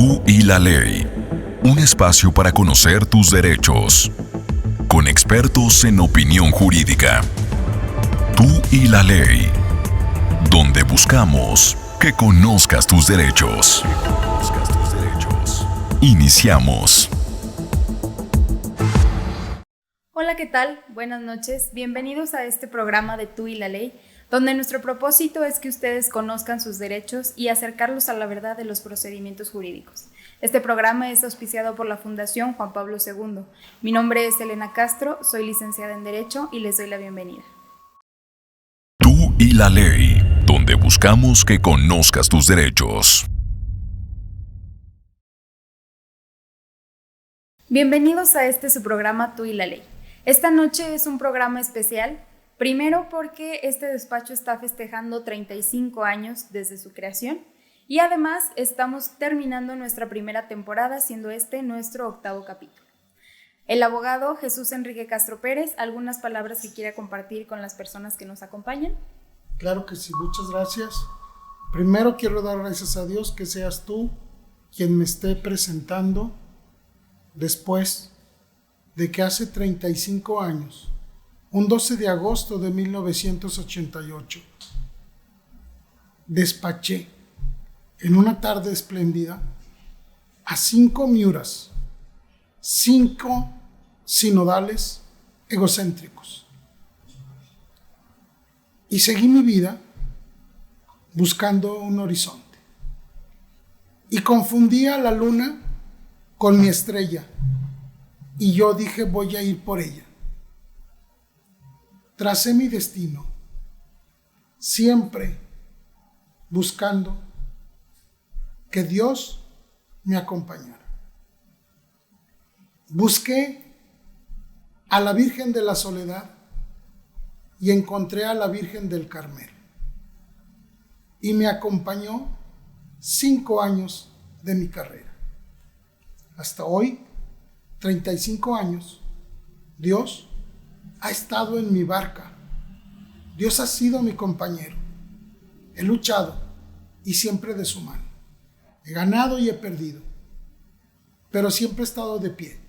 Tú y la ley. Un espacio para conocer tus derechos. Con expertos en opinión jurídica. Tú y la ley. Donde buscamos que conozcas tus derechos. Iniciamos. Hola, ¿qué tal? Buenas noches. Bienvenidos a este programa de Tú y la Ley, donde nuestro propósito es que ustedes conozcan sus derechos y acercarlos a la verdad de los procedimientos jurídicos. Este programa es auspiciado por la Fundación Juan Pablo II. Mi nombre es Elena Castro, soy licenciada en Derecho y les doy la bienvenida. Tú y la ley, donde buscamos que conozcas tus derechos. Bienvenidos a su programa Tú y la Ley. Esta noche es un programa especial, primero porque este despacho está festejando 35 años desde su creación y además estamos terminando nuestra primera temporada, siendo este nuestro 8º capítulo. El abogado Jesús Enrique Castro Pérez, ¿algunas palabras que quiera compartir con las personas que nos acompañan? Claro que sí, muchas gracias. Primero quiero dar gracias a Dios que seas tú quien me esté presentando después de que hace 35 años, un 12 de agosto de 1988, despaché en una tarde espléndida a 5 miuras, 5 sinodales egocéntricos. Y seguí mi vida buscando un horizonte. Y confundía la luna con mi estrella. Y yo dije, voy a ir por ella. Tracé mi destino, siempre buscando que Dios me acompañara. Busqué a la Virgen de la Soledad y encontré a la Virgen del Carmelo. Y me acompañó 5 años de mi carrera. Hasta hoy, 35 años, Dios ha estado en mi barca. Dios ha sido mi compañero. He luchado y siempre de su mano. He ganado y he perdido, pero siempre he estado de pie.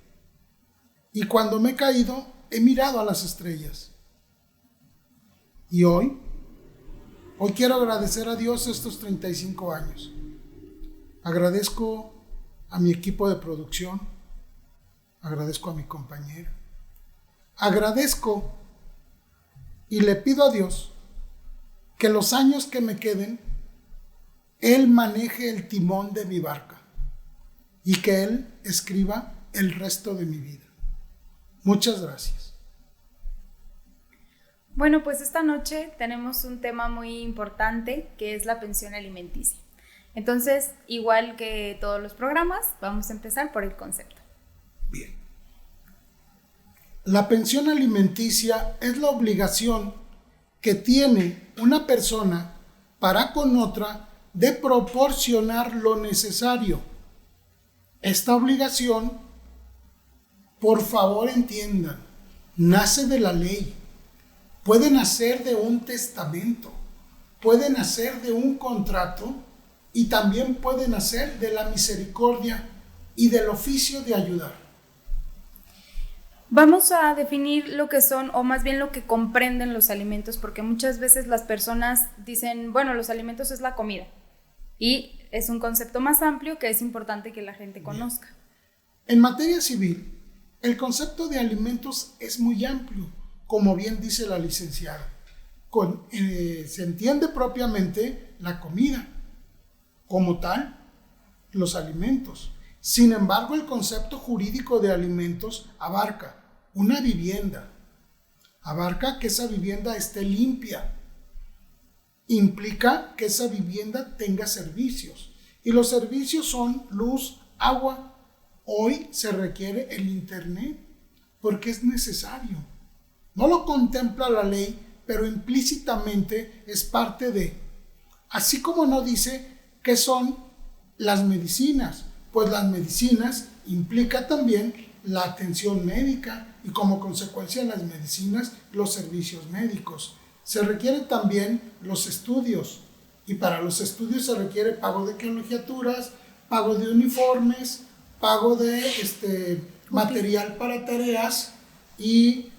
Y cuando me he caído, he mirado a las estrellas. Y hoy quiero agradecer a Dios estos 35 años. Agradezco a mi equipo de producción. Agradezco a mi compañera. Agradezco y le pido a Dios que los años que me queden, Él maneje el timón de mi barca y que Él escriba el resto de mi vida. Muchas gracias. Bueno, pues esta noche tenemos un tema muy importante que es la pensión alimenticia. Entonces, igual que todos los programas, vamos a empezar por el concepto. Bien. La pensión alimenticia es la obligación que tiene una persona para con otra de proporcionar lo necesario. Esta obligación, por favor entiendan, nace de la ley. Puede nacer de un testamento, puede nacer de un contrato y también puede nacer de la misericordia y del oficio de ayudar. Vamos a definir lo que son, o más bien lo que comprenden los alimentos, porque muchas veces las personas dicen, bueno, los alimentos es la comida. Y es un concepto más amplio que es importante que la gente conozca. En materia civil, el concepto de alimentos es muy amplio, como bien dice la licenciada. Se entiende propiamente la comida, como tal, los alimentos. Sin embargo, el concepto jurídico de alimentos abarca una vivienda, abarca que esa vivienda esté limpia, implica que esa vivienda tenga servicios, y los servicios son luz, agua. Hoy se requiere el internet porque es necesario. No lo contempla la ley, pero implícitamente es parte de. Así como no dice qué son las medicinas, pues las medicinas implica también la atención médica y como consecuencia de las medicinas, los servicios médicos. Se requieren también los estudios y para los estudios se requiere pago de colegiaturas, pago de uniformes, pago de material para tareas y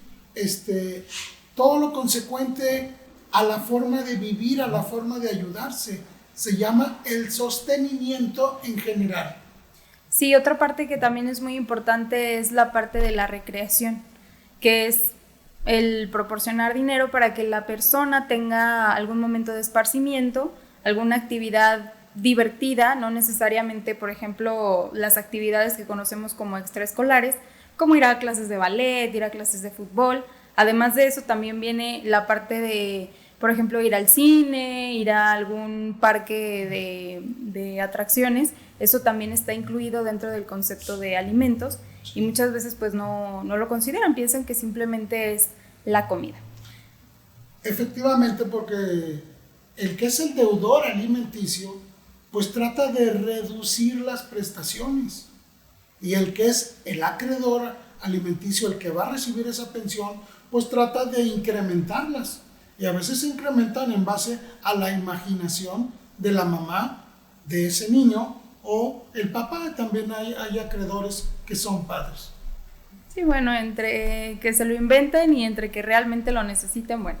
todo lo consecuente a la forma de vivir, a la forma de ayudarse. Se llama el sostenimiento en general. Sí, otra parte que también es muy importante es la parte de la recreación, que es el proporcionar dinero para que la persona tenga algún momento de esparcimiento, alguna actividad divertida, no necesariamente, por ejemplo, las actividades que conocemos como extraescolares, como ir a clases de ballet, ir a clases de fútbol. Además de eso también viene la parte de, por ejemplo, ir al cine, ir a algún parque de atracciones. Eso también está incluido dentro del concepto de alimentos y muchas veces pues no lo consideran, piensan que simplemente es la comida. Efectivamente, porque el que es el deudor alimenticio pues trata de reducir las prestaciones, y el que es el acreedor alimenticio, el que va a recibir esa pensión, pues trata de incrementarlas, y a veces se incrementan en base a la imaginación de la mamá de ese niño o el papá. También hay acreedores que son padres. Sí, bueno, entre que se lo inventen y entre que realmente lo necesiten, bueno.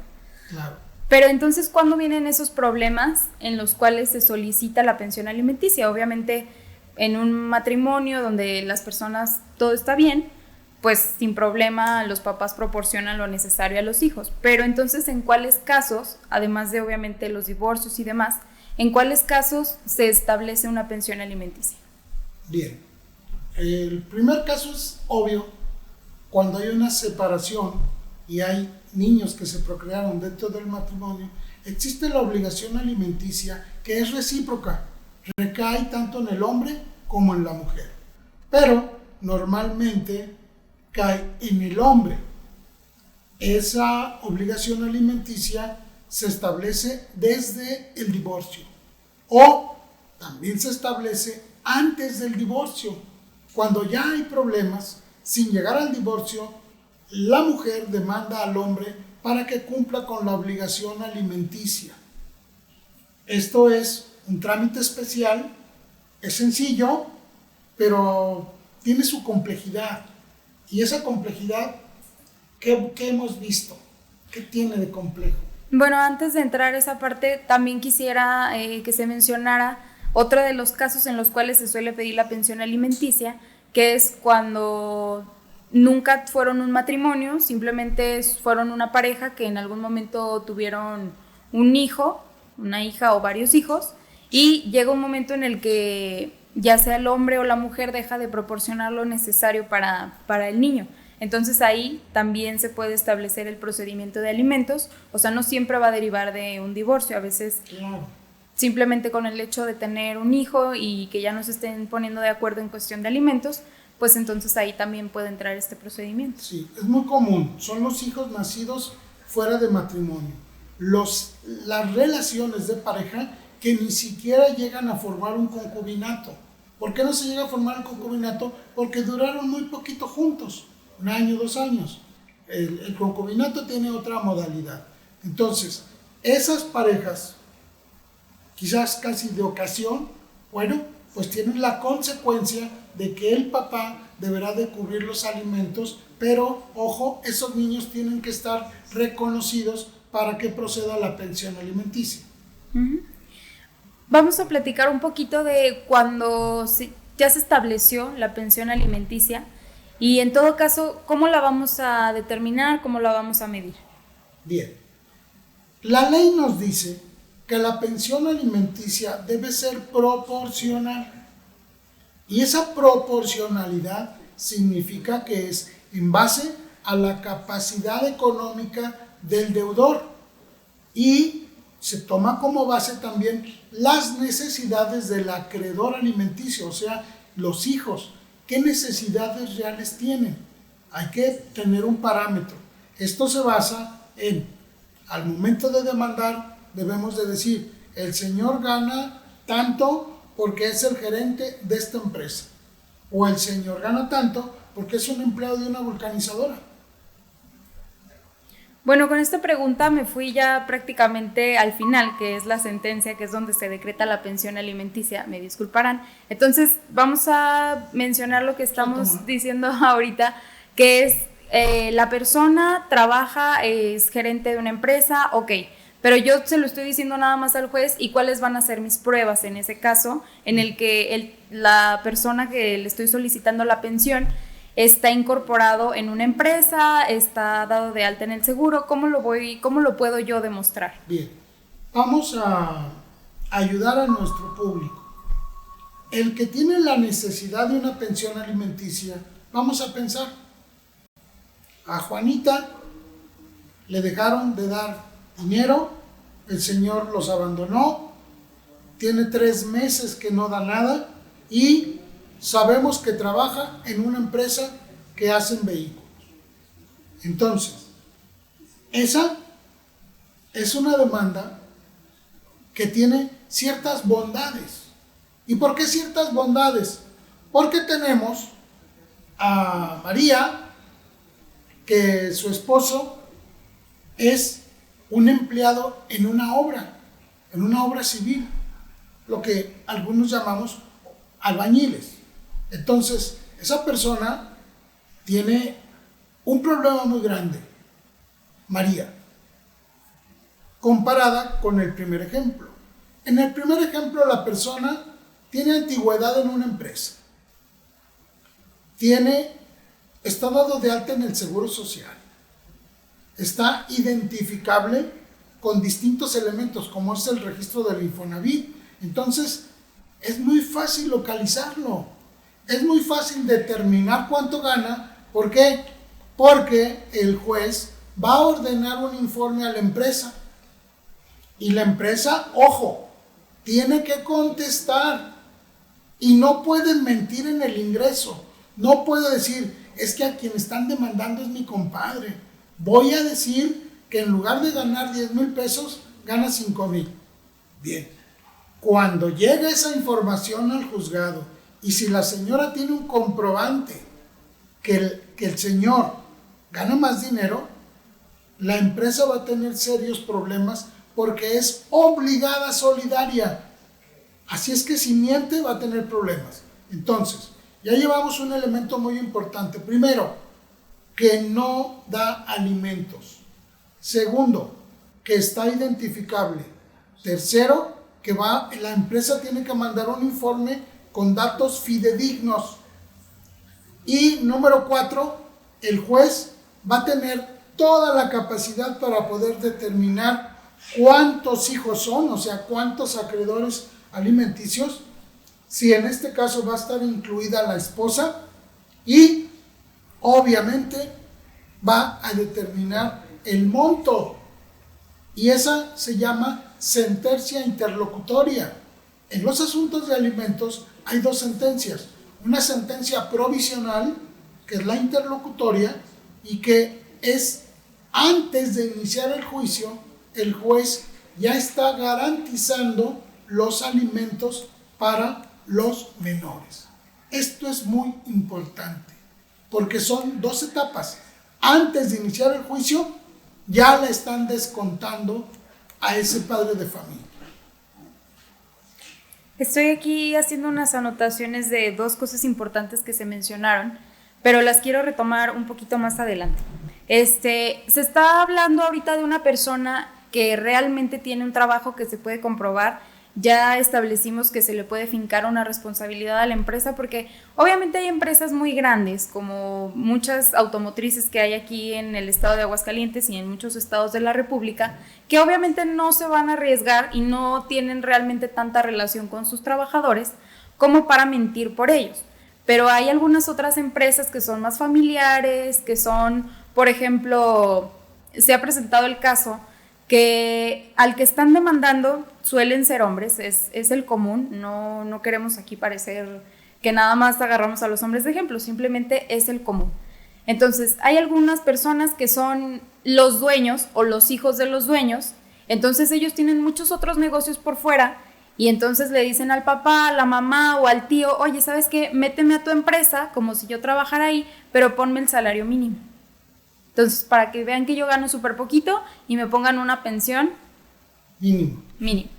Claro. Pero entonces, ¿cuándo vienen esos problemas en los cuales se solicita la pensión alimenticia? Obviamente, en un matrimonio donde las personas, todo está bien, pues sin problema los papás proporcionan lo necesario a los hijos. Pero entonces, ¿en cuáles casos, además de obviamente los divorcios y demás, en cuáles casos se establece una pensión alimenticia? Bien, el primer caso es obvio, cuando hay una separación y hay niños que se procrearon dentro del matrimonio, existe la obligación alimenticia que es recíproca, recae tanto en el hombre como en la mujer, pero normalmente cae en el hombre. Esa obligación alimenticia se establece desde el divorcio o también se establece antes del divorcio. Cuando ya hay problemas, sin llegar al divorcio, la mujer demanda al hombre para que cumpla con la obligación alimenticia. Esto es un trámite especial, es sencillo, pero tiene su complejidad. Y esa complejidad, ¿qué hemos visto? ¿Qué tiene de complejo? Bueno, antes de entrar a esa parte, también quisiera que se mencionara otro de los casos en los cuales se suele pedir la pensión alimenticia, que es cuando nunca fueron un matrimonio, simplemente fueron una pareja que en algún momento tuvieron un hijo, una hija o varios hijos, y llega un momento en el que ya sea el hombre o la mujer deja de proporcionar lo necesario para el niño. Entonces ahí también se puede establecer el procedimiento de alimentos, o sea, no siempre va a derivar de un divorcio, a veces simplemente con el hecho de tener un hijo y que ya no se estén poniendo de acuerdo en cuestión de alimentos, pues entonces ahí también puede entrar este procedimiento. Sí, es muy común, son los hijos nacidos fuera de matrimonio, las relaciones de pareja que ni siquiera llegan a formar un concubinato. ¿Por qué no se llega a formar un concubinato? Porque duraron muy poquito juntos, 1 año, 2 años. El concubinato tiene otra modalidad. Entonces, esas parejas, quizás casi de ocasión, bueno, pues tienen la consecuencia de que el papá deberá de cubrir los alimentos, pero, ojo, esos niños tienen que estar reconocidos para que proceda la pensión alimenticia. Uh-huh. Vamos a platicar un poquito de cuando ya se estableció la pensión alimenticia y en todo caso, ¿cómo la vamos a determinar? ¿Cómo la vamos a medir? Bien, la ley nos dice que la pensión alimenticia debe ser proporcional, y esa proporcionalidad significa que es en base a la capacidad económica del deudor y se toma como base también las necesidades del acreedor alimenticio, o sea, los hijos, ¿qué necesidades reales tienen? Hay que tener un parámetro. Esto se basa en, al momento de demandar, debemos de decir, el señor gana tanto porque es el gerente de esta empresa, o el señor gana tanto porque es un empleado de una vulcanizadora. Bueno, con esta pregunta me fui ya prácticamente al final, que es la sentencia, que es donde se decreta la pensión alimenticia, me disculparán. Entonces, vamos a mencionar lo que estamos diciendo ahorita, que es la persona trabaja, es gerente de una empresa, ok, pero yo se lo estoy diciendo nada más al juez y cuáles van a ser mis pruebas en ese caso, en el que la persona que le estoy solicitando la pensión está incorporado en una empresa, está dado de alta en el seguro. ¿Cómo lo puedo yo demostrar? Bien, vamos a ayudar a nuestro público. El que tiene la necesidad de una pensión alimenticia, vamos a pensar, a Juanita le dejaron de dar dinero, el señor los abandonó, tiene 3 meses que no da nada y sabemos que trabaja en una empresa que hacen vehículos. Entonces, esa es una demanda que tiene ciertas bondades. ¿Y por qué ciertas bondades? Porque tenemos a María, que su esposo es un empleado en una obra civil, lo que algunos llamamos albañiles. Entonces, esa persona tiene un problema muy grande, María, comparada con el primer ejemplo. En el primer ejemplo, la persona tiene antigüedad en una empresa, está dado de alta en el Seguro Social, está identificable con distintos elementos, como es el registro del Infonavit. Entonces, es muy fácil localizarlo, es muy fácil determinar cuánto gana. ¿Por qué? Porque el juez va a ordenar un informe a la empresa y la empresa, ojo, tiene que contestar y no pueden mentir en el ingreso. No puede decir, es que a quien están demandando es mi compadre. Voy a decir que en lugar de ganar 10,000 pesos, gana 5,000. Bien. Cuando llega esa información al juzgado y si la señora tiene un comprobante que el señor gana más dinero, la empresa va a tener serios problemas porque es obligada solidaria. Así es que si miente va a tener problemas. Entonces, ya llevamos un elemento muy importante. Primero, que no da alimentos. Segundo, que está identificable. Tercero, que la empresa tiene que mandar un informe con datos fidedignos. Y número 4, el juez va a tener toda la capacidad para poder determinar cuántos hijos son, o sea, cuántos acreedores alimenticios, si en este caso va a estar incluida la esposa, y obviamente va a determinar el monto, y esa se llama sentencia interlocutoria. En los asuntos de alimentos hay 2 sentencias, una sentencia provisional, que es la interlocutoria, y que es antes de iniciar el juicio, el juez ya está garantizando los alimentos para los menores. Esto es muy importante, porque son 2 etapas. Antes de iniciar el juicio, ya le están descontando a ese padre de familia. Estoy aquí haciendo unas anotaciones de 2 cosas importantes que se mencionaron, pero las quiero retomar un poquito más adelante. Se está hablando ahorita de una persona que realmente tiene un trabajo que se puede comprobar. Ya establecimos que se le puede fincar una responsabilidad a la empresa, porque obviamente hay empresas muy grandes, como muchas automotrices que hay aquí en el estado de Aguascalientes y en muchos estados de la República, que obviamente no se van a arriesgar y no tienen realmente tanta relación con sus trabajadores como para mentir por ellos. Pero hay algunas otras empresas que son más familiares, que son, por ejemplo, se ha presentado el caso que al que están demandando suelen ser hombres, es el común, no queremos aquí parecer que nada más agarramos a los hombres de ejemplo, simplemente es el común. Entonces, hay algunas personas que son los dueños o los hijos de los dueños, entonces ellos tienen muchos otros negocios por fuera y entonces le dicen al papá, a la mamá o al tío, oye, ¿sabes qué? Méteme a tu empresa como si yo trabajara ahí, pero ponme el salario mínimo. Entonces, para que vean que yo gano súper poquito y me pongan una pensión mínima.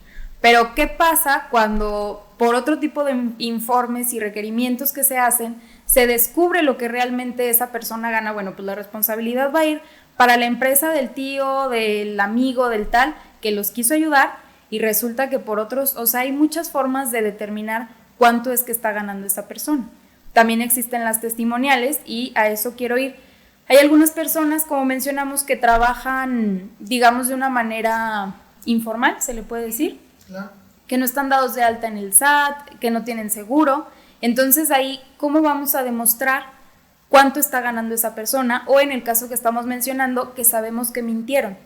Pero, ¿qué pasa cuando por otro tipo de informes y requerimientos que se hacen, se descubre lo que realmente esa persona gana? Bueno, pues la responsabilidad va a ir para la empresa del tío, del amigo, del tal, que los quiso ayudar, y resulta que por otros, o sea, hay muchas formas de determinar cuánto es que está ganando esa persona. También existen las testimoniales y a eso quiero ir. Hay algunas personas, como mencionamos, que trabajan, digamos, de una manera informal, se le puede decir, Claro. que no están dados de alta en el SAT, que no tienen seguro. Entonces ahí, ¿cómo vamos a demostrar cuánto está ganando esa persona? O en el caso que estamos mencionando, que sabemos que mintieron.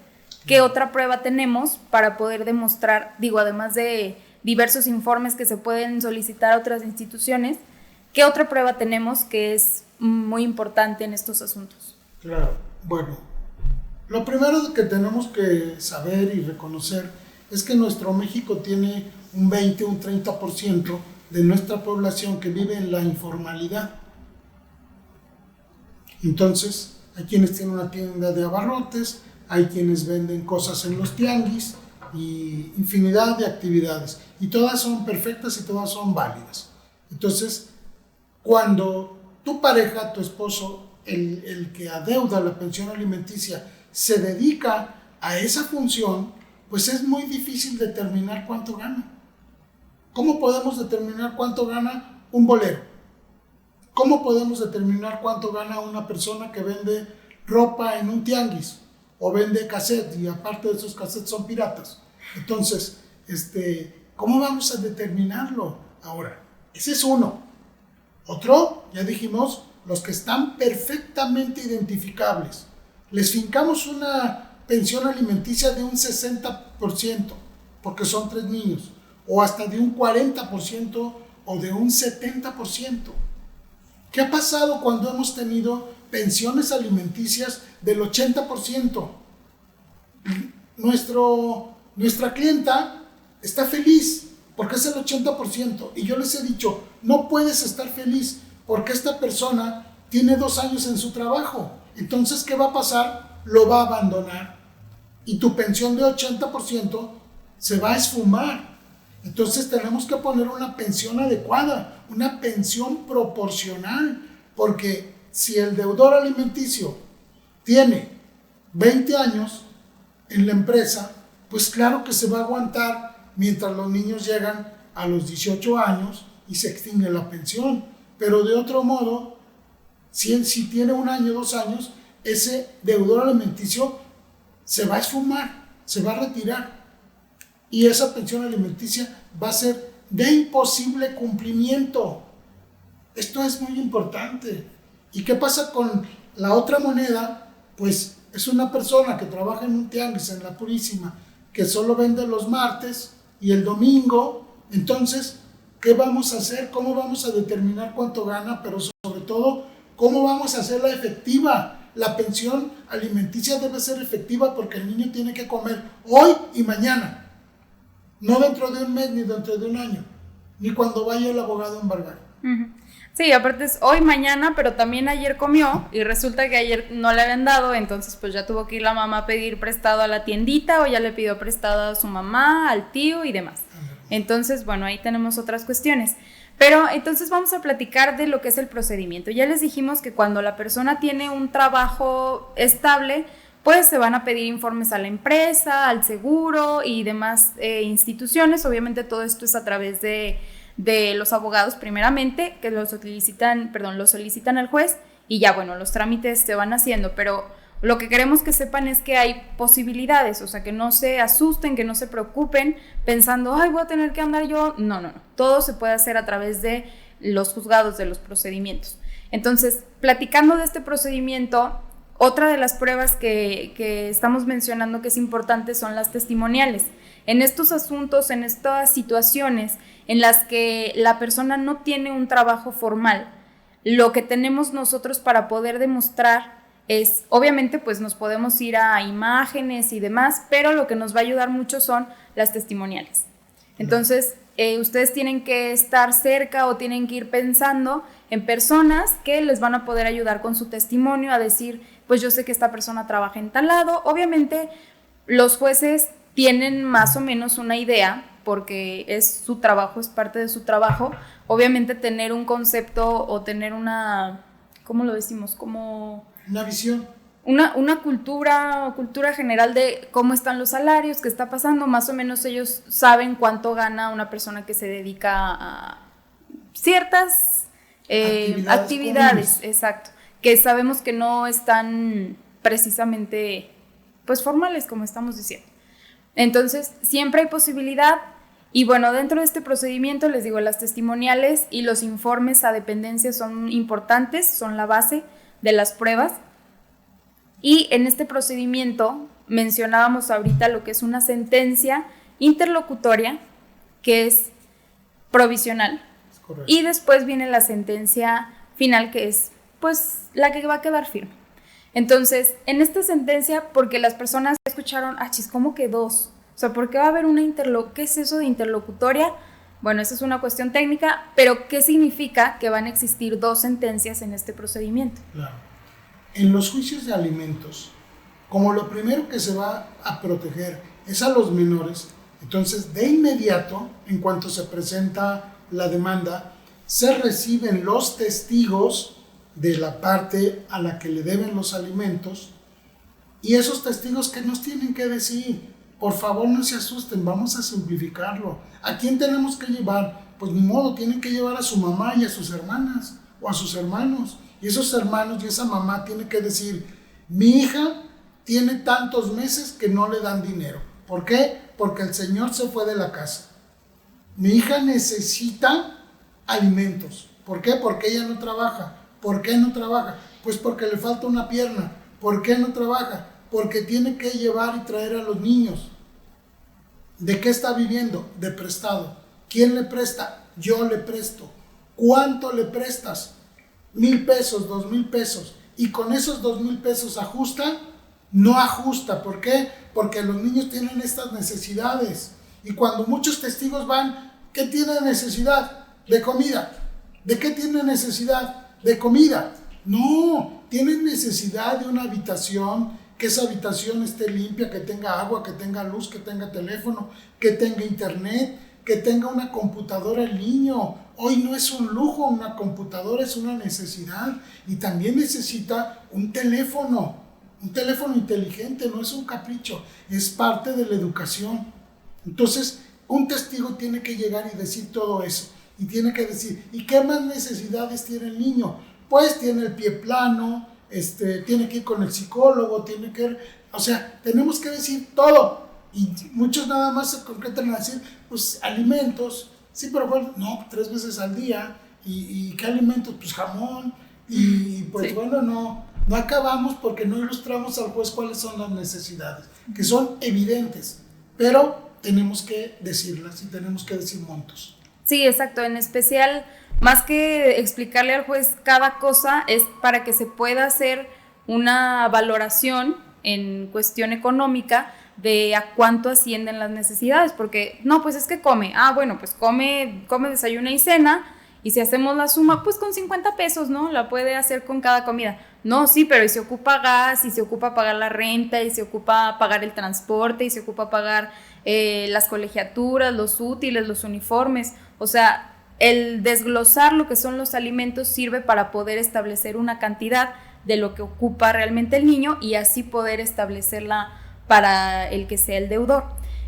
¿Qué otra prueba tenemos para poder demostrar, digo, además de diversos informes que se pueden solicitar a otras instituciones, qué otra prueba tenemos que es muy importante en estos asuntos? Claro, bueno, lo primero que tenemos que saber y reconocer es que nuestro México tiene un 20, un 30% de nuestra población que vive en la informalidad. Entonces, hay quienes tienen una tienda de abarrotes, hay quienes venden cosas en los tianguis y infinidad de actividades. Y todas son perfectas y todas son válidas. Entonces, cuando tu pareja, tu esposo, el que adeuda la pensión alimenticia, se dedica a esa función, pues es muy difícil determinar cuánto gana. ¿Cómo podemos determinar cuánto gana un bolero? ¿Cómo podemos determinar cuánto gana una persona que vende ropa en un tianguis o vende cassettes y aparte de esos cassettes son piratas? Entonces, ¿cómo vamos a determinarlo? Ahora, ese es uno. Otro, ya dijimos, los que están perfectamente identificables. Les fincamos una pensión alimenticia de un 60%, porque son 3 niños, o hasta de un 40% o de un 70%. ¿Qué ha pasado cuando hemos tenido pensiones alimenticias del 80%? Nuestra clienta está feliz porque es el 80%, y yo les he dicho, no puedes estar feliz porque esta persona tiene 2 años en su trabajo. Entonces, ¿qué va a pasar? Lo va a abandonar y tu pensión de 80% se va a esfumar. Entonces tenemos que poner una pensión adecuada, una pensión proporcional, porque si el deudor alimenticio tiene 20 años en la empresa, pues claro que se va a aguantar mientras los niños llegan a los 18 años y se extingue la pensión. Pero de otro modo, si tiene 1 año, 2 años, ese deudor alimenticio se va a esfumar, se va a retirar. Y esa pensión alimenticia va a ser de imposible cumplimiento. Esto es muy importante. ¿Y qué pasa con la otra moneda? Pues es una persona que trabaja en un tianguis en La Purísima, que solo vende los martes y el domingo. Entonces, ¿qué vamos a hacer? ¿Cómo vamos a determinar cuánto gana? Pero sobre todo, ¿cómo vamos a hacerla efectiva? La pensión alimenticia debe ser efectiva porque el niño tiene que comer hoy y mañana. No dentro de un mes, ni dentro de un año, ni cuando vaya el abogado a embargar. Sí, aparte es hoy, mañana, pero también ayer comió y resulta que ayer no le habían dado, entonces pues ya tuvo que ir la mamá a pedir prestado a la tiendita o ya le pidió prestado a su mamá, al tío y demás. Entonces, bueno, ahí tenemos otras cuestiones. Pero entonces vamos a platicar de lo que es el procedimiento. Ya les dijimos que cuando la persona tiene un trabajo estable, pues se van a pedir informes a la empresa, al seguro y demás instituciones. Obviamente todo esto es a través de los abogados primeramente, que lo solicitan al juez y ya, bueno, los trámites se van haciendo, pero lo que queremos que sepan es que hay posibilidades, o sea, que no se asusten, que no se preocupen pensando, ay, voy a tener que andar yo. No, todo se puede hacer a través de los juzgados, de los procedimientos. Entonces, platicando de este procedimiento, otra de las pruebas que estamos mencionando que es importante son las testimoniales. En estos asuntos, en estas situaciones en las que la persona no tiene un trabajo formal, lo que tenemos nosotros para poder demostrar es, obviamente, pues nos podemos ir a imágenes y demás, pero lo que nos va a ayudar mucho son las testimoniales. Entonces, ustedes tienen que estar cerca o tienen que ir pensando en personas que les van a poder ayudar con su testimonio a decir pues yo sé que esta persona trabaja en tal lado. Obviamente los jueces tienen más o menos una idea, porque es su trabajo, es parte de su trabajo. Obviamente tener un concepto o tener una, ¿cómo lo decimos? Como una visión. Una cultura general de cómo están los salarios, qué está pasando. Más o menos ellos saben cuánto gana una persona que se dedica a ciertas actividades, exacto, que sabemos que no están precisamente pues formales, como estamos diciendo. Entonces siempre hay posibilidad. Y bueno, dentro de este procedimiento, les digo, las testimoniales y los informes a dependencia son importantes, son la base de las pruebas. Y en este procedimiento mencionábamos ahorita lo que es una sentencia interlocutoria, que es provisional. Correcto. Y después viene la sentencia final, que es pues la que va a quedar firme. Entonces, en esta sentencia, porque las personas escucharon, ¿cómo que dos? O sea, ¿por qué va a haber una ¿qué es eso de interlocutoria? Bueno, esa es una cuestión técnica, pero ¿qué significa que van a existir dos sentencias en este procedimiento? Claro. En los juicios de alimentos, como lo primero que se va a proteger es a los menores, entonces de inmediato, en cuanto se presenta la demanda, se reciben los testigos de la parte a la que le deben los alimentos, y esos testigos que nos tienen que decir, por favor no se asusten, vamos a simplificarlo. ¿A quién tenemos que llevar? Pues ni modo, tienen que llevar a su mamá y a sus hermanas o a sus hermanos, y esos hermanos y esa mamá tienen que decir, mi hija tiene tantos meses que no le dan dinero. ¿Por qué? Porque el señor se fue de la casa. Mi hija necesita alimentos. ¿Por qué? Porque ella no trabaja. ¿Por qué no trabaja? Pues porque le falta una pierna. ¿Por qué no trabaja? Porque tiene que llevar y traer a los niños. ¿De qué está viviendo? De prestado. ¿Quién le presta? Yo le presto. ¿Cuánto le prestas? 1,000 pesos, 2,000 pesos. ¿Y con esos 2,000 pesos ajusta? No ajusta. ¿Por qué? Porque los niños tienen estas necesidades. Y cuando muchos testigos van, ¿qué tienen necesidad? De comida. ¿De qué tienen necesidad? De comida. No, tienen necesidad de una habitación, que esa habitación esté limpia, que tenga agua, que tenga luz, que tenga teléfono, que tenga internet, que tenga una computadora el niño. Hoy no es un lujo, una computadora es una necesidad, y también necesita un teléfono inteligente, no es un capricho, es parte de la educación. Entonces, un testigo tiene que llegar y decir todo eso, y tiene que decir, ¿y qué más necesidades tiene el niño? Pues tiene el pie plano, tiene que ir con el psicólogo, tenemos que decir todo, y muchos nada más se concretan a decir, pues alimentos, sí, pero bueno, no, 3 veces al día, y ¿qué alimentos? Pues jamón, y pues sí. Bueno, no acabamos porque no ilustramos al juez cuáles son las necesidades, que son evidentes, pero tenemos que decirlas y tenemos que decir montos. Sí, exacto, en especial, más que explicarle al juez cada cosa, es para que se pueda hacer una valoración en cuestión económica de a cuánto ascienden las necesidades, porque no, pues es que come, bueno, pues come, desayuna y cena, y si hacemos la suma, pues con 50 pesos, ¿no? La puede hacer con cada comida. No, sí, pero y se ocupa gas, y se ocupa pagar la renta, y se ocupa pagar el transporte, y se ocupa pagar las colegiaturas, los útiles, los uniformes. O sea, el desglosar lo que son los alimentos sirve para poder establecer una cantidad de lo que ocupa realmente el niño, y así poder establecerla para el que sea el deudor.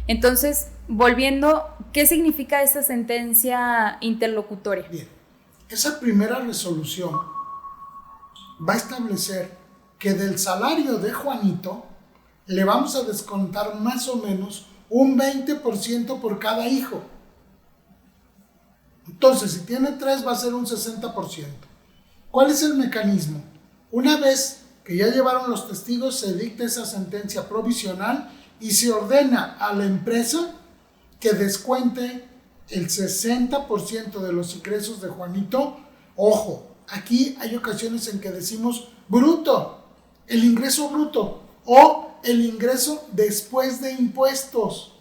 Entonces, volviendo, ¿qué significa esa sentencia interlocutoria? Bien, esa primera resolución va a establecer que del salario de Juanito le vamos a descontar más o menos un 20% por cada hijo. Entonces, si tiene 3, va a ser un 60%. ¿Cuál es el mecanismo? Una vez que ya llevaron los testigos, se dicta esa sentencia provisional y se ordena a la empresa que descuente el 60% de los ingresos de Juanito. Ojo, aquí hay ocasiones en que decimos bruto, el ingreso bruto o el ingreso después de impuestos.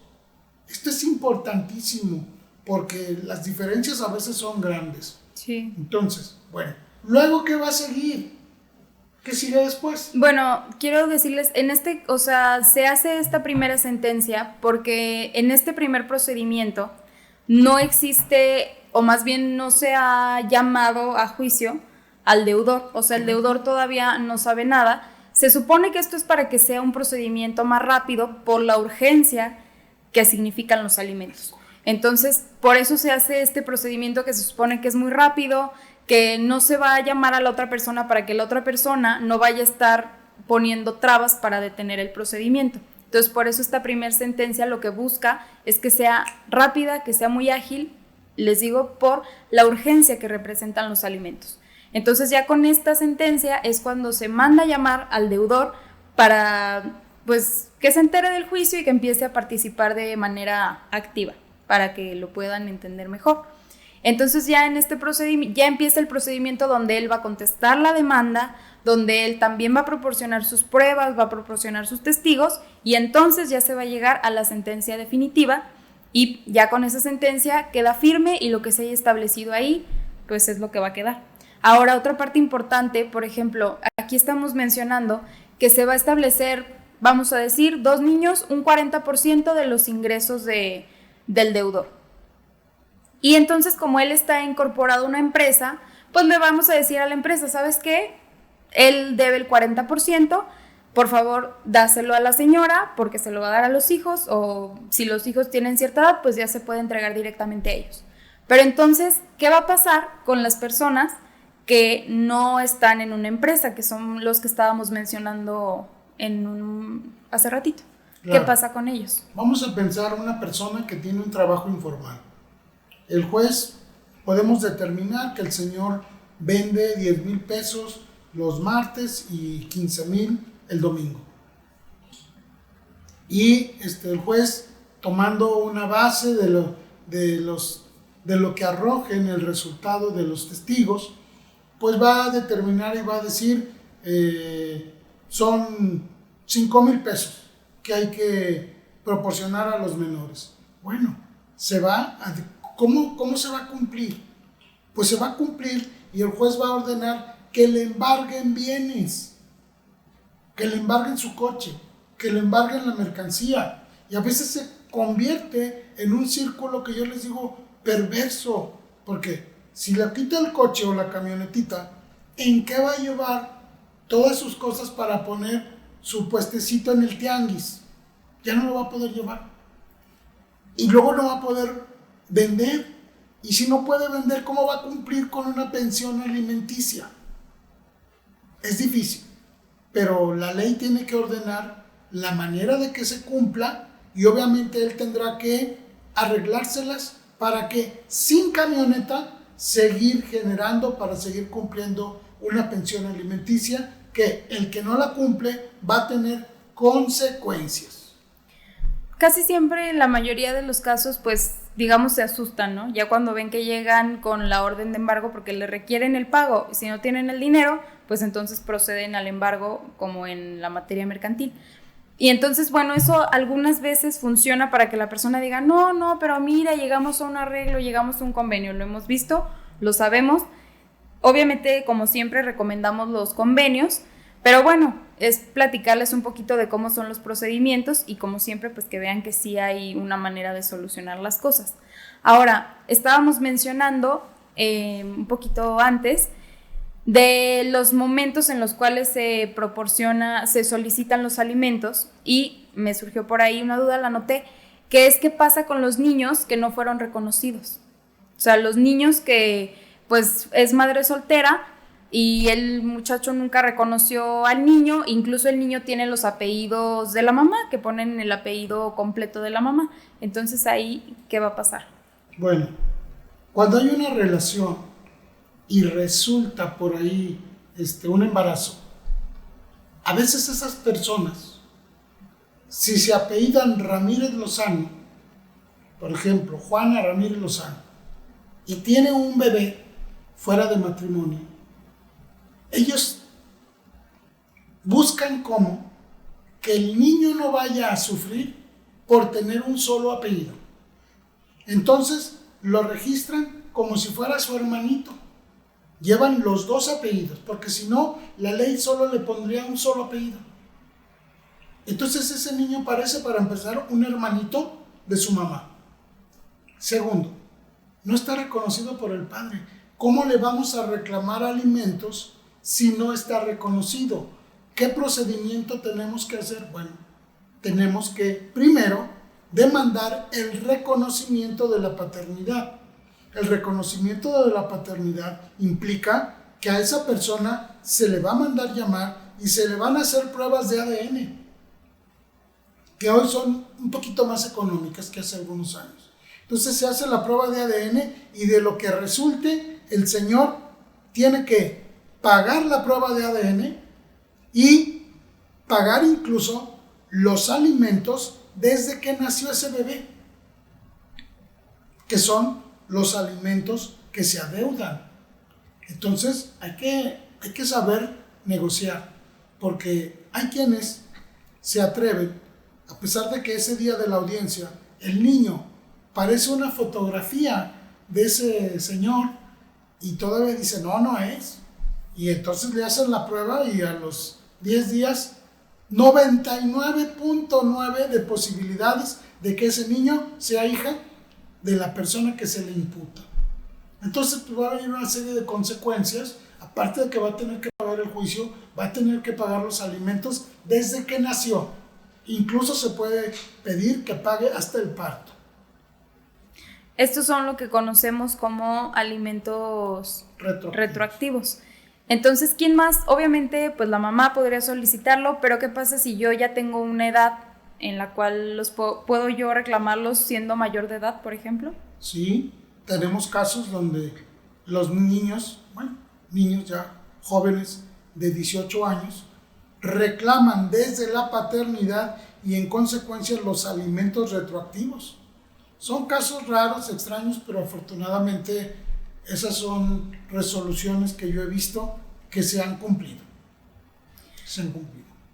Esto es importantísimo porque las diferencias a veces son grandes. Sí. Entonces, bueno, luego ¿qué va a seguir? ¿Qué sigue después? Bueno, quiero decirles, se hace esta primera sentencia porque en este primer procedimiento no existe, o más bien no se ha llamado a juicio al deudor, o sea, el deudor todavía no sabe nada. Se supone que esto es para que sea un procedimiento más rápido por la urgencia que significan los alimentos. Entonces, por eso se hace este procedimiento que se supone que es muy rápido, que no se va a llamar a la otra persona para que la otra persona no vaya a estar poniendo trabas para detener el procedimiento. Entonces, por eso esta primera sentencia lo que busca es que sea rápida, que sea muy ágil, les digo, por la urgencia que representan los alimentos. Entonces, ya con esta sentencia es cuando se manda a llamar al deudor para, pues, que se entere del juicio y que empiece a participar de manera activa para que lo puedan entender mejor. Entonces ya en este procedimiento, ya empieza el procedimiento donde él va a contestar la demanda, donde él también va a proporcionar sus pruebas, va a proporcionar sus testigos, y entonces ya se va a llegar a la sentencia definitiva, y ya con esa sentencia queda firme y lo que se haya establecido ahí, pues es lo que va a quedar. Ahora, otra parte importante, por ejemplo, aquí estamos mencionando que se va a establecer, vamos a decir, 2 niños, un 40% de los ingresos del deudor. Y entonces, como él está incorporado a una empresa, pues le vamos a decir a la empresa, ¿sabes qué? Él debe el 40%, por favor, dáselo a la señora porque se lo va a dar a los hijos, o si los hijos tienen cierta edad, pues ya se puede entregar directamente a ellos. Pero entonces, ¿qué va a pasar con las personas que no están en una empresa, que son los que estábamos mencionando hace ratito? Claro. ¿Qué pasa con ellos? Vamos a pensar una persona que tiene un trabajo informal. El juez, podemos determinar que el señor vende 10,000 pesos los martes y 15,000 el domingo. Y el juez, tomando una base de lo que arrojen el resultado de los testigos, pues va a determinar y va a decir, son 5,000 pesos que hay que proporcionar a los menores. Bueno, ¿Cómo se va a cumplir? Pues se va a cumplir y el juez va a ordenar que le embarguen bienes, que le embarguen su coche, que le embarguen la mercancía. Y a veces se convierte en un círculo que yo les digo perverso, porque si le quita el coche o la camionetita, ¿en qué va a llevar todas sus cosas para poner su puestecito en el tianguis? Ya no lo va a poder llevar. Y luego no va a poder vender, y si no puede vender, ¿cómo va a cumplir con una pensión alimenticia? Es difícil, pero la ley tiene que ordenar la manera de que se cumpla, y obviamente él tendrá que arreglárselas para que sin camioneta seguir generando, para seguir cumpliendo una pensión alimenticia, que el que no la cumple va a tener consecuencias. Casi siempre, en la mayoría de los casos, pues digamos se asustan, ¿no? Ya cuando ven que llegan con la orden de embargo porque le requieren el pago, y si no tienen el dinero, pues entonces proceden al embargo como en la materia mercantil. Y entonces, bueno, eso algunas veces funciona para que la persona diga, no, pero mira, llegamos a un arreglo, llegamos a un convenio, lo hemos visto, lo sabemos. Obviamente, como siempre, recomendamos los convenios, pero bueno, es platicarles un poquito de cómo son los procedimientos y como siempre, pues que vean que sí hay una manera de solucionar las cosas. Ahora, estábamos mencionando un poquito antes de los momentos en los cuales se solicitan los alimentos, y me surgió por ahí una duda, la anoté, que es qué pasa con los niños que no fueron reconocidos. O sea, los niños que pues es madre soltera y el muchacho nunca reconoció al niño, incluso el niño tiene los apellidos de la mamá, que ponen el apellido completo de la mamá. Entonces ahí, ¿qué va a pasar? Bueno, cuando hay una relación y resulta por ahí un embarazo, a veces esas personas, si se apellidan Ramírez Lozano, por ejemplo, Juana Ramírez Lozano, y tiene un bebé fuera de matrimonio, ellos buscan cómo que el niño no vaya a sufrir por tener un solo apellido. Entonces lo registran como si fuera su hermanito. llevan los dos apellidos, porque si no, la ley solo le pondría un solo apellido. Entonces ese niño parece, para empezar, un hermanito de su mamá. Segundo, no está reconocido por el padre. ¿Cómo le vamos a reclamar alimentos si no está reconocido? ¿Qué procedimiento tenemos que hacer? Bueno, tenemos que primero demandar el reconocimiento de la paternidad. El reconocimiento de la paternidad implica que a esa persona se le va a mandar llamar y se le van a hacer pruebas de ADN, que hoy son un poquito más económicas que hace algunos años. Entonces se hace la prueba de ADN y de lo que resulte, el señor tiene que pagar la prueba de ADN y pagar incluso los alimentos desde que nació ese bebé, que son los alimentos que se adeudan. Entonces hay que saber negociar, porque hay quienes se atreven, a pesar de que ese día de la audiencia el niño parece una fotografía de ese señor y todavía dice no es, y entonces le hacen la prueba y a los 10 días 99.9 de posibilidades de que ese niño sea hija de la persona que se le imputa. Entonces pues, va a haber una serie de consecuencias. Aparte de que va a tener que pagar el juicio, va a tener que pagar los alimentos desde que nació. Incluso se puede pedir que pague hasta el parto. Estos son lo que conocemos como alimentos retroactivos. Entonces, ¿quién más? Obviamente, pues la mamá podría solicitarlo, pero ¿qué pasa si yo ya tengo una edad en la cual puedo yo reclamarlos siendo mayor de edad, por ejemplo? Sí, tenemos casos donde los niños ya jóvenes de 18 años, reclaman desde la paternidad y en consecuencia los alimentos retroactivos. Son casos raros, extraños, pero afortunadamente esas son resoluciones que yo he visto que se han cumplido.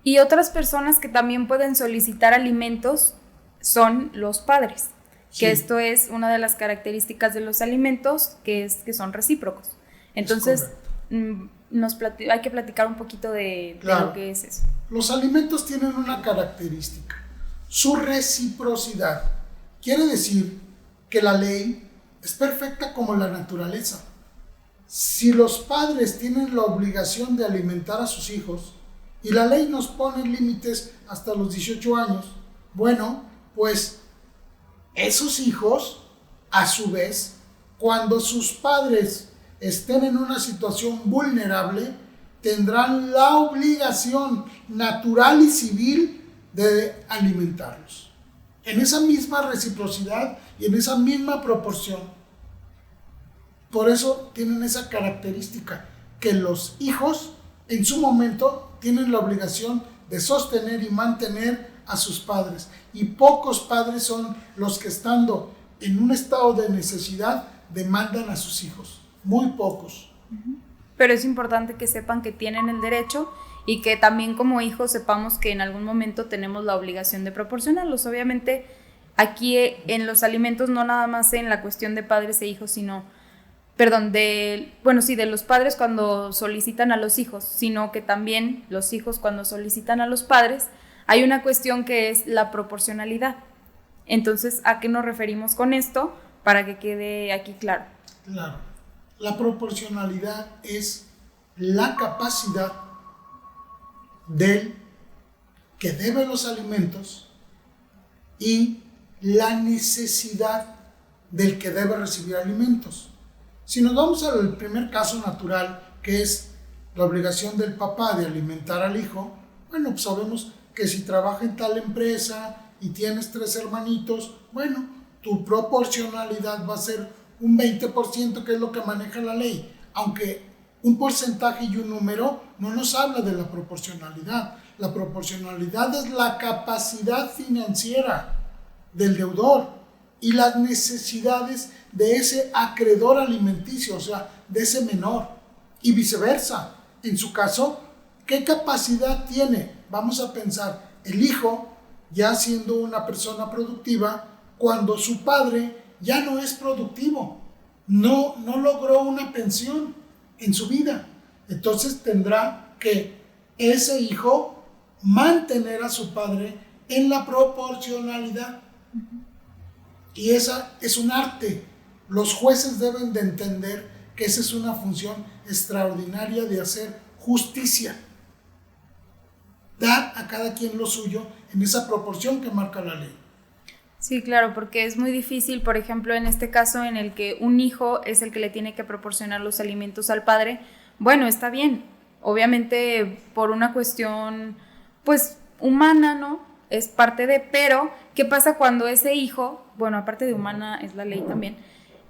Y otras personas que también pueden solicitar alimentos son los padres, sí. Que esto es una de las características de los alimentos, que son recíprocos. Entonces, hay que platicar un poquito de lo que es eso. Los alimentos tienen una característica, su reciprocidad. Quiere decir que la ley es perfecta como la naturaleza. Si los padres tienen la obligación de alimentar a sus hijos y la ley nos pone límites hasta los 18 años, bueno, pues esos hijos, a su vez, cuando sus padres estén en una situación vulnerable, tendrán la obligación natural y civil de alimentarlos. En esa misma reciprocidad y en esa misma proporción. Por eso tienen esa característica, que los hijos en su momento tienen la obligación de sostener y mantener a sus padres. Y pocos padres son los que, estando en un estado de necesidad, demandan a sus hijos. Muy pocos. Pero es importante que sepan que tienen el derecho y que también como hijos sepamos que en algún momento tenemos la obligación de proporcionarlos. Obviamente aquí en los alimentos no nada más en la cuestión de padres e hijos, de los padres cuando solicitan a los hijos, sino que también los hijos cuando solicitan a los padres, hay una cuestión que es la proporcionalidad. Entonces, ¿a qué nos referimos con esto? Para que quede aquí claro. Claro. La proporcionalidad es la capacidad del que debe los alimentos y la necesidad del que debe recibir alimentos. Si nos vamos al primer caso natural, que es la obligación del papá de alimentar al hijo, bueno, pues sabemos que si trabaja en tal empresa y tienes 3 hermanitos, bueno, tu proporcionalidad va a ser un 20%, que es lo que maneja la ley, aunque un porcentaje y un número no nos habla de la proporcionalidad. La proporcionalidad es la capacidad financiera del deudor y las necesidades de ese acreedor alimenticio, o sea, de ese menor, y viceversa. En su caso, ¿qué capacidad tiene? Vamos a pensar, el hijo, ya siendo una persona productiva, cuando su padre ya no es productivo, no logró una pensión, en su vida. Entonces tendrá que ese hijo mantener a su padre en la proporcionalidad. Y esa es un arte. Los jueces deben de entender que esa es una función extraordinaria de hacer justicia. Dar a cada quien lo suyo en esa proporción que marca la ley. Sí, claro, porque es muy difícil, por ejemplo, en este caso en el que un hijo es el que le tiene que proporcionar los alimentos al padre. Bueno, está bien, obviamente por una cuestión, pues, humana, ¿no? Es parte de, pero, ¿qué pasa cuando ese hijo, bueno, aparte de humana es la ley también,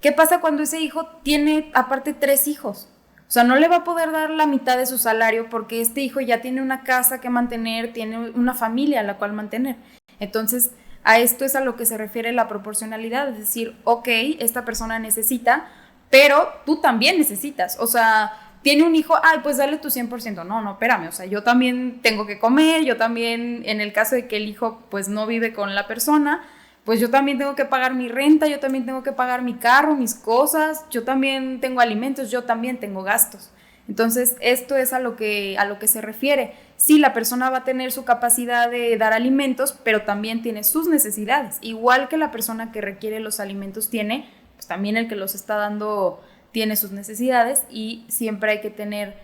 ¿qué pasa cuando ese hijo tiene aparte 3 hijos? O sea, no le va a poder dar la mitad de su salario porque este hijo ya tiene una casa que mantener, tiene una familia a la cual mantener. Entonces, a esto es a lo que se refiere la proporcionalidad, es decir, ok, esta persona necesita, pero tú también necesitas. O sea, tiene un hijo, ay, pues dale tu 100%. No, espérame, o sea, yo también tengo que comer, yo también, en el caso de que el hijo pues no vive con la persona, pues yo también tengo que pagar mi renta, yo también tengo que pagar mi carro, mis cosas, yo también tengo alimentos, yo también tengo gastos. Entonces, esto es a lo que se refiere. Sí, la persona va a tener su capacidad de dar alimentos, pero también tiene sus necesidades. Igual que la persona que requiere los alimentos tiene, pues también el que los está dando tiene sus necesidades, y siempre hay que tener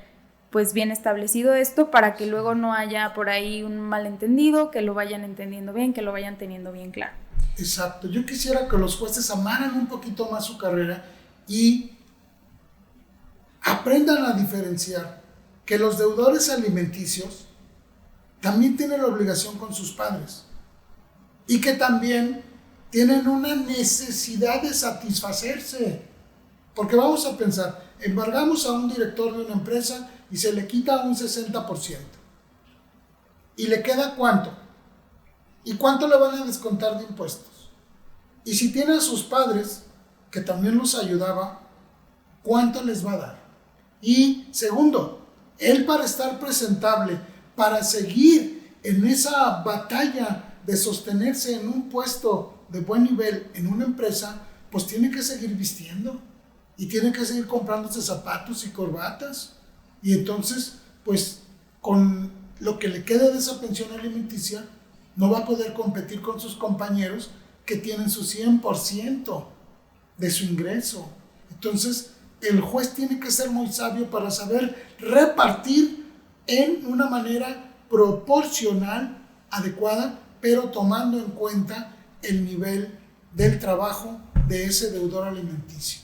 pues bien establecido esto para que luego no haya por ahí un malentendido, que lo vayan entendiendo bien, que lo vayan teniendo bien claro. Exacto. Yo quisiera que los jueces amaran un poquito más su carrera y aprendan a diferenciar que los deudores alimenticios también tienen la obligación con sus padres y que también tienen una necesidad de satisfacerse. Porque vamos a pensar, embargamos a un director de una empresa y se le quita un 60%. ¿Y le queda cuánto? ¿Y cuánto le van a descontar de impuestos? Y si tiene a sus padres, que también los ayudaba, ¿cuánto les va a dar? Y segundo, él, para estar presentable, para seguir en esa batalla de sostenerse en un puesto de buen nivel en una empresa, pues tiene que seguir vistiendo y tiene que seguir comprándose zapatos y corbatas. Y entonces, pues con lo que le quede de esa pensión alimenticia, no va a poder competir con sus compañeros que tienen su 100% de su ingreso. Entonces, el juez tiene que ser muy sabio para saber repartir en una manera proporcional, adecuada, pero tomando en cuenta el nivel del trabajo de ese deudor alimenticio.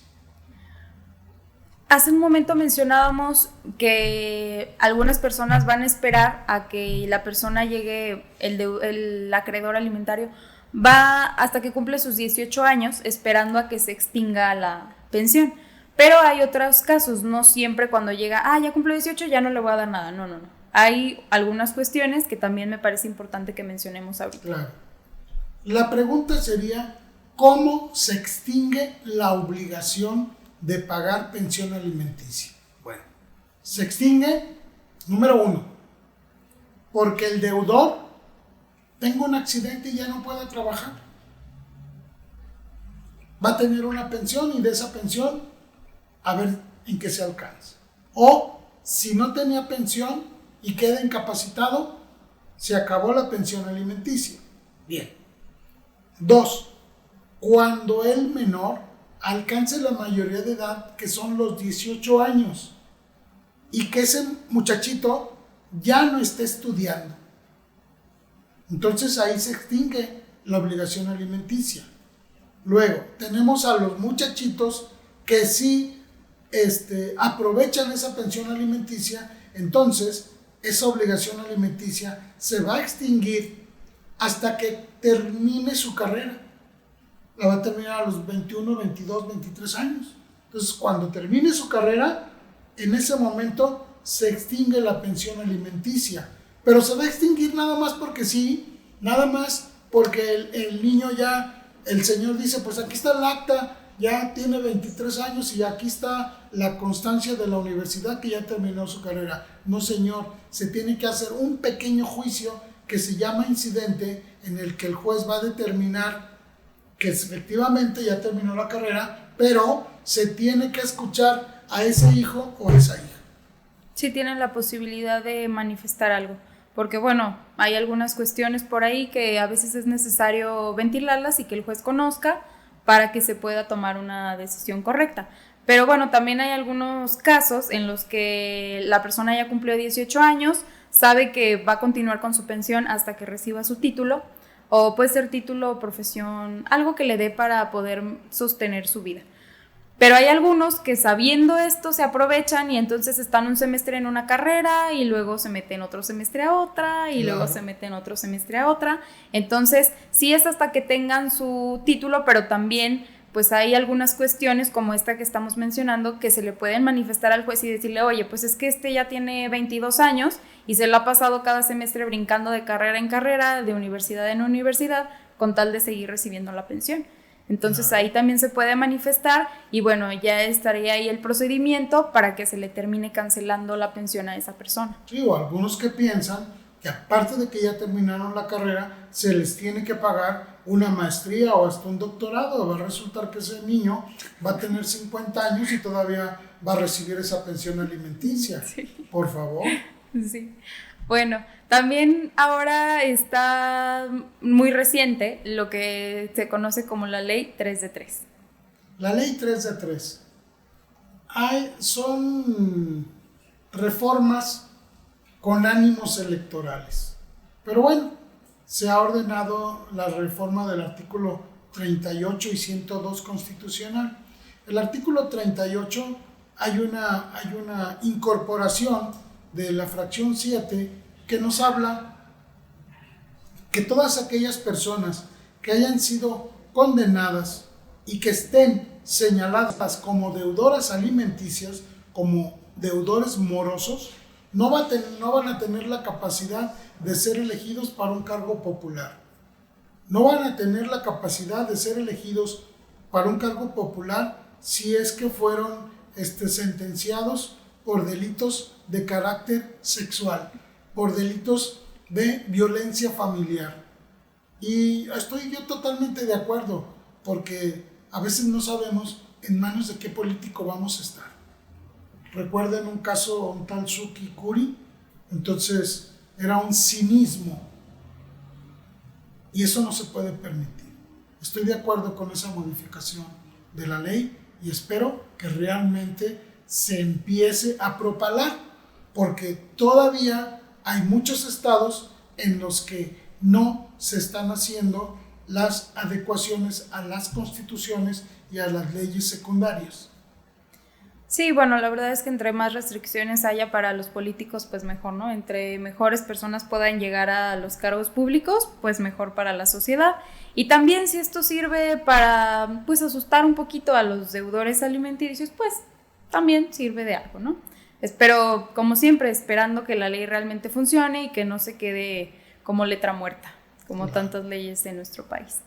Hace un momento mencionábamos que algunas personas van a esperar a que la persona llegue, el acreedor alimentario, va hasta que cumple sus 18 años esperando a que se extinga la pensión. Pero hay otros casos, no siempre cuando llega, ya cumplió 18, ya no le voy a dar nada. No. Hay algunas cuestiones que también me parece importante que mencionemos ahorita. Claro. La pregunta sería, ¿cómo se extingue la obligación de pagar pensión alimenticia? Bueno, se extingue, número 1, porque el deudor tenga un accidente y ya no pueda trabajar. Va a tener una pensión y de esa pensión a ver en qué se alcanza. O si no tenía pensión y queda incapacitado, se acabó la pensión alimenticia. Bien. 2, cuando el menor alcance la mayoría de edad, que son los 18 años, y que ese muchachito ya no esté estudiando. Entonces ahí se extingue la obligación alimenticia. Luego tenemos a los muchachitos que sí aprovechan esa pensión alimenticia, entonces esa obligación alimenticia se va a extinguir hasta que termine su carrera. La va a terminar a los 21, 22, 23 años. Entonces, cuando termine su carrera, en ese momento se extingue la pensión alimenticia. Pero se va a extinguir nada más porque sí, nada más porque el niño ya, el señor dice, pues aquí está el acta, ya tiene 23 años y aquí está la constancia de la universidad que ya terminó su carrera. No, señor, se tiene que hacer un pequeño juicio que se llama incidente, en el que el juez va a determinar que efectivamente ya terminó la carrera, pero se tiene que escuchar a ese hijo o esa hija. Sí tienen la posibilidad de manifestar algo, porque bueno, hay algunas cuestiones por ahí que a veces es necesario ventilarlas y que el juez conozca para que se pueda tomar una decisión correcta. Pero bueno, también hay algunos casos en los que la persona ya cumplió 18 años, sabe que va a continuar con su pensión hasta que reciba su título, o puede ser título o profesión, algo que le dé para poder sostener su vida. Pero hay algunos que sabiendo esto se aprovechan y entonces están un semestre en una carrera y luego se meten otro semestre a otra y luego se meten otro semestre a otra. Entonces sí es hasta que tengan su título, pero también pues hay algunas cuestiones como esta que estamos mencionando que se le pueden manifestar al juez y decirle, oye, pues es que este ya tiene 22 años y se lo ha pasado cada semestre brincando de carrera en carrera, de universidad en universidad, con tal de seguir recibiendo la pensión. Entonces ahí también se puede manifestar y bueno, ya estaría ahí el procedimiento para que se le termine cancelando la pensión a esa persona. Sí, o algunos que piensan que aparte de que ya terminaron la carrera, se les tiene que pagar una maestría o hasta un doctorado. Va a resultar que ese niño va a tener 50 años y todavía va a recibir esa pensión alimenticia. Sí. Por favor. Sí. Bueno, también ahora está muy reciente lo que se conoce como la ley 3 de 3. La ley 3 de 3. Son reformas con ánimos electorales. Pero bueno, se ha ordenado la reforma del artículo 38 y 102 constitucional. El artículo 38 hay una incorporación de la fracción 7 que nos habla que todas aquellas personas que hayan sido condenadas y que estén señaladas como deudoras alimenticias, como deudores morosos, no van a tener la capacidad de ser elegidos para un cargo popular. No van a tener la capacidad de ser elegidos para un cargo popular si es que fueron sentenciados por delitos de carácter sexual, por delitos de violencia familiar. Y estoy yo totalmente de acuerdo, porque a veces no sabemos en manos de qué político vamos a estar. Recuerden un caso, un tal Suki Kuri, entonces era un cinismo, y eso no se puede permitir. Estoy de acuerdo con esa modificación de la ley y espero que realmente se empiece a propalar, porque todavía hay muchos estados en los que no se están haciendo las adecuaciones a las constituciones y a las leyes secundarias. Sí, bueno, la verdad es que entre más restricciones haya para los políticos, pues mejor, ¿no? Entre mejores personas puedan llegar a los cargos públicos, pues mejor para la sociedad. Y también si esto sirve para, pues, asustar un poquito a los deudores alimenticios, pues también sirve de algo, ¿no? Espero, como siempre, esperando que la ley realmente funcione y que no se quede como letra muerta, como tantas leyes en nuestro país.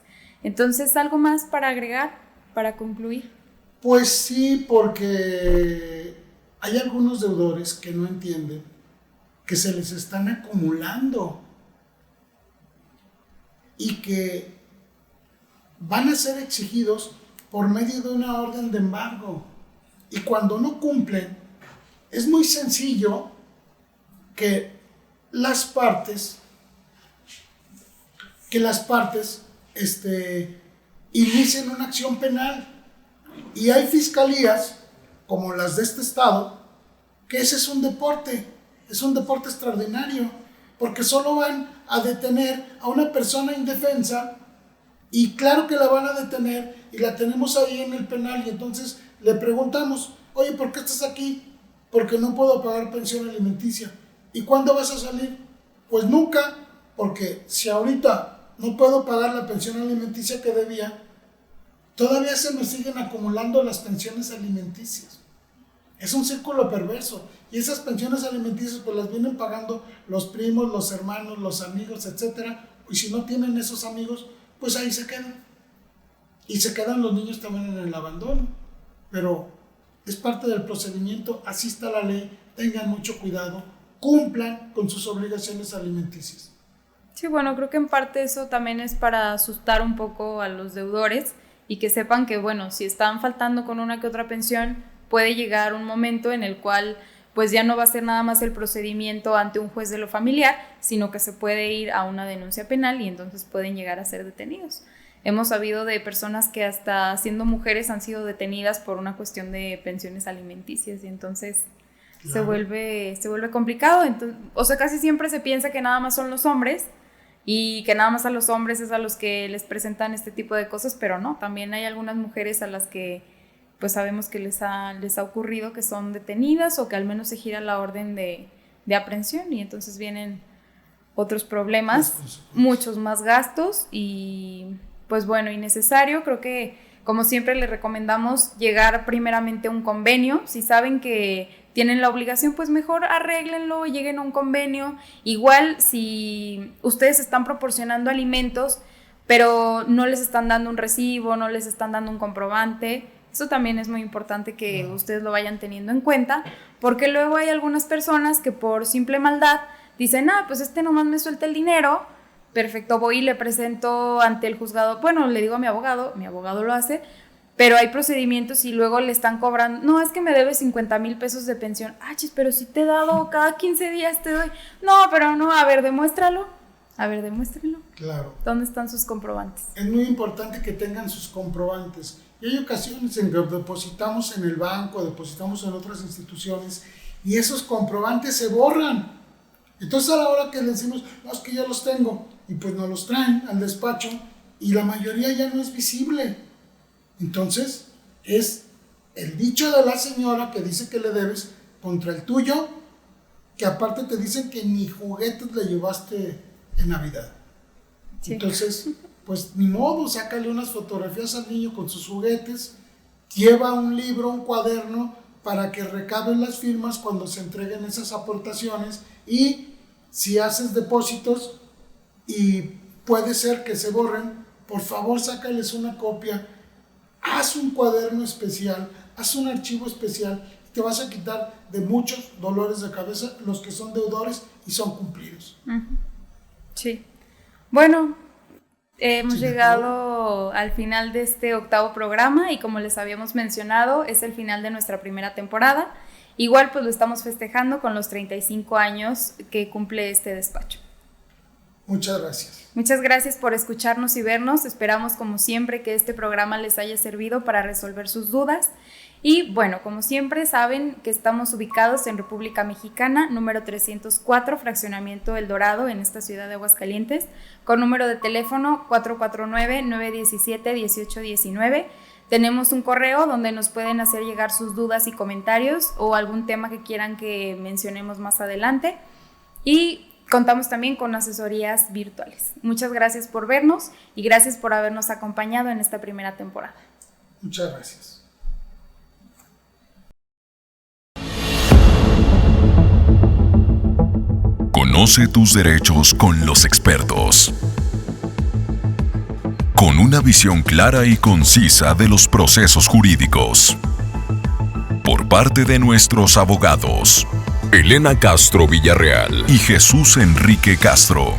Entonces, ¿algo más para agregar, para concluir? Pues sí, porque hay algunos deudores que no entienden que se les están acumulando y que van a ser exigidos por medio de una orden de embargo. Y cuando no cumplen, es muy sencillo que las partes inicien una acción penal. Y hay fiscalías, como las de este estado, que ese es un deporte extraordinario, porque solo van a detener a una persona indefensa, y claro que la van a detener, y la tenemos ahí en el penal, y entonces le preguntamos, oye, ¿por qué estás aquí? Porque no puedo pagar pensión alimenticia. ¿Y cuándo vas a salir? Pues nunca, porque si ahorita no puedo pagar la pensión alimenticia que debía, todavía se me siguen acumulando las pensiones alimenticias. Es un círculo perverso. Y esas pensiones alimenticias pues las vienen pagando los primos, los hermanos, los amigos, etc. Y si no tienen esos amigos, pues ahí se quedan. Y se quedan los niños también en el abandono. Pero es parte del procedimiento, así está la ley, tengan mucho cuidado, cumplan con sus obligaciones alimenticias. Sí, bueno, creo que en parte eso también es para asustar un poco a los deudores y que sepan que, bueno, si están faltando con una que otra pensión, puede llegar un momento en el cual pues ya no va a ser nada más el procedimiento ante un juez de lo familiar, sino que se puede ir a una denuncia penal y entonces pueden llegar a ser detenidos. Hemos sabido de personas que hasta siendo mujeres han sido detenidas por una cuestión de pensiones alimenticias y entonces claro, se vuelve complicado. Entonces, o sea, casi siempre se piensa que nada más son los hombres y que nada más a los hombres es a los que les presentan este tipo de cosas, pero no, también hay algunas mujeres a las que pues sabemos que les ha ocurrido que son detenidas o que al menos se gira la orden de aprehensión y entonces vienen otros problemas, muchos más gastos y pues bueno, innecesario. Creo que como siempre les recomendamos llegar primeramente a un convenio. Si saben que tienen la obligación, pues mejor arréglenlo, lleguen a un convenio. Igual si ustedes están proporcionando alimentos, pero no les están dando un recibo, no les están dando un comprobante, eso también es muy importante que ustedes lo vayan teniendo en cuenta, porque luego hay algunas personas que por simple maldad dicen, pues nomás me suelta el dinero, perfecto, voy y le presento ante el juzgado, bueno, le digo a mi abogado lo hace, pero hay procedimientos y luego le están cobrando, no, es que me debe 50,000 pesos de pensión, pero si te he dado, cada 15 días te doy, no, pero no, a ver, demuéstralo. Claro. ¿Dónde están sus comprobantes? Es muy importante que tengan sus comprobantes. Y hay ocasiones en que depositamos en el banco, depositamos en otras instituciones y esos comprobantes se borran. Entonces a la hora que le decimos, no, es que ya los tengo, y pues nos los traen al despacho y la mayoría ya no es visible. Entonces es el dicho de la señora que dice que le debes contra el tuyo, que aparte te dicen que ni juguetes le llevaste en Navidad. Sí. Entonces, pues ni modo, sácale unas fotografías al niño con sus juguetes, lleva un libro, un cuaderno, para que recaben las firmas cuando se entreguen esas aportaciones y si haces depósitos y puede ser que se borren, por favor sácales una copia, haz un cuaderno especial, haz un archivo especial, te vas a quitar de muchos dolores de cabeza los que son deudores y son cumplidos. Sí. Bueno, hemos llegado al final de este 8º programa y como les habíamos mencionado, es el final de nuestra primera temporada. Igual pues lo estamos festejando con los 35 años que cumple este despacho. Muchas gracias. Muchas gracias por escucharnos y vernos. Esperamos como siempre que este programa les haya servido para resolver sus dudas. Y bueno, como siempre saben que estamos ubicados en República Mexicana, número 304, Fraccionamiento El Dorado, en esta ciudad de Aguascalientes, con número de teléfono 449-917-1819. Tenemos un correo donde nos pueden hacer llegar sus dudas y comentarios o algún tema que quieran que mencionemos más adelante. Y contamos también con asesorías virtuales. Muchas gracias por vernos y gracias por habernos acompañado en esta primera temporada. Muchas gracias. Conoce tus derechos con los expertos. Con una visión clara y concisa de los procesos jurídicos. Por parte de nuestros abogados, Elena Castro Villarreal y Jesús Enrique Castro.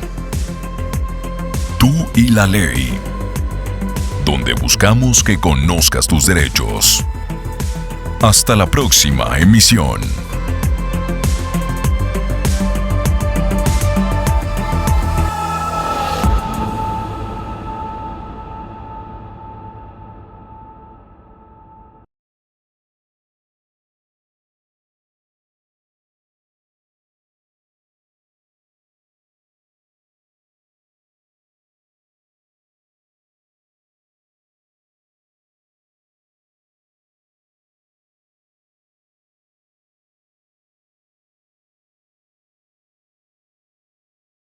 Tú y la ley. Donde buscamos que conozcas tus derechos. Hasta la próxima emisión.